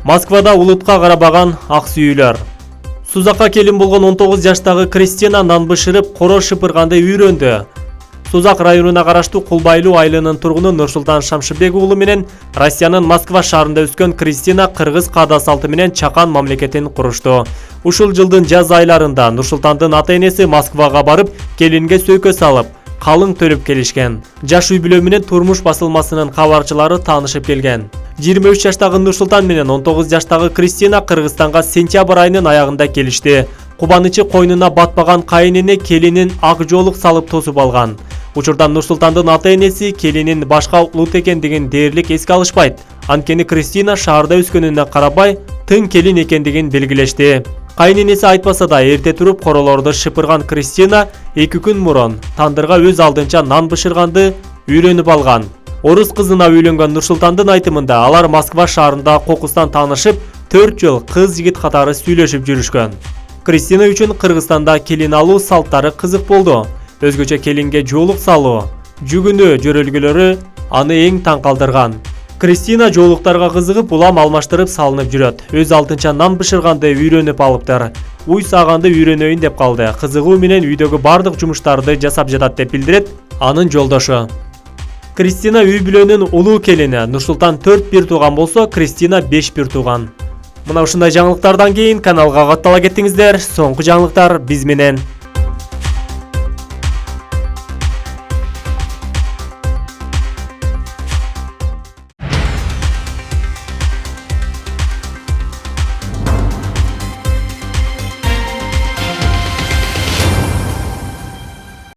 Москвада улутка карабаган ак сүйүлөр. Сузакка келин болгон 19 жаштагы Кристина нан бышырып, коро шыпырганды үйрөндү. Сузак районуна караштуу Кулбайлуу айылынын тургуну Нурсултан Шамшыбек уулу менен Россиянын Москва шаарында өскөн Кристина кыргыз каада салты менен чакан мамлекетин курушту. Ушул жылдын жаз айларында Нурсултандын ата-энеси Москвага барып, келинге сөйкө салып, калың төлөп келишкен. Жаш үй бүлө менен турмуш басылмасынын кабарчылары таанышып келген. 23 жаштагы Нурсултан менен 19 жаштагы Кристина Кыргызстанга сентябрь айынын аягында келишти. Кубанычы койнуна батпаган кайынене келинин ак жоолук салып тосуп алган. Учурда Нурсултандын ата-энеси келинин башка улут экендигин дээрлик эске алышпайт. Анткени Кристина шаарда өскөнүнө карабай, тың келин экендигин белгилешти. Кайыненеси айтпаса да эрте туруп королорду шыпырган Кристина 2 күн мурун тандырга өз алдынча нан бышырганды үйрөнүп алган. Орус кызына үйлөнгөн Нурсултандын айтымында алар Москва шаарында кокустан таанышып, 4 жыл кыз-жигит катары сүйлөшүп жүрүшкөн. Кристина үчүн Кыргызстанда келин алуу салттары кызык болду. Өзгөчө келинге жоолук салуу, жүгүнүү жөрөлгөлөрү аны эң таң калтырган. Кристина жоолуктарга кызыгып, улам алмаштырып салынып жүрөт. Өз алдынча нан бышырганды үйрөнүп алыптыр. Уй саганды үйрөнөйүн деп калды. Кызыгуу менен үйдөгү бардык жумуштарды жасап жатат деп билдирет анын жолдошу. Кристина үй бүлөнүн улуу келини. Нурсултан 4 бир тууган болсо, Кристина 5 бир тууган. Мына ушундай жаңылыктардан кийин каналга каттала кеттиңиздер. Соңку жаңылыктар биз менен.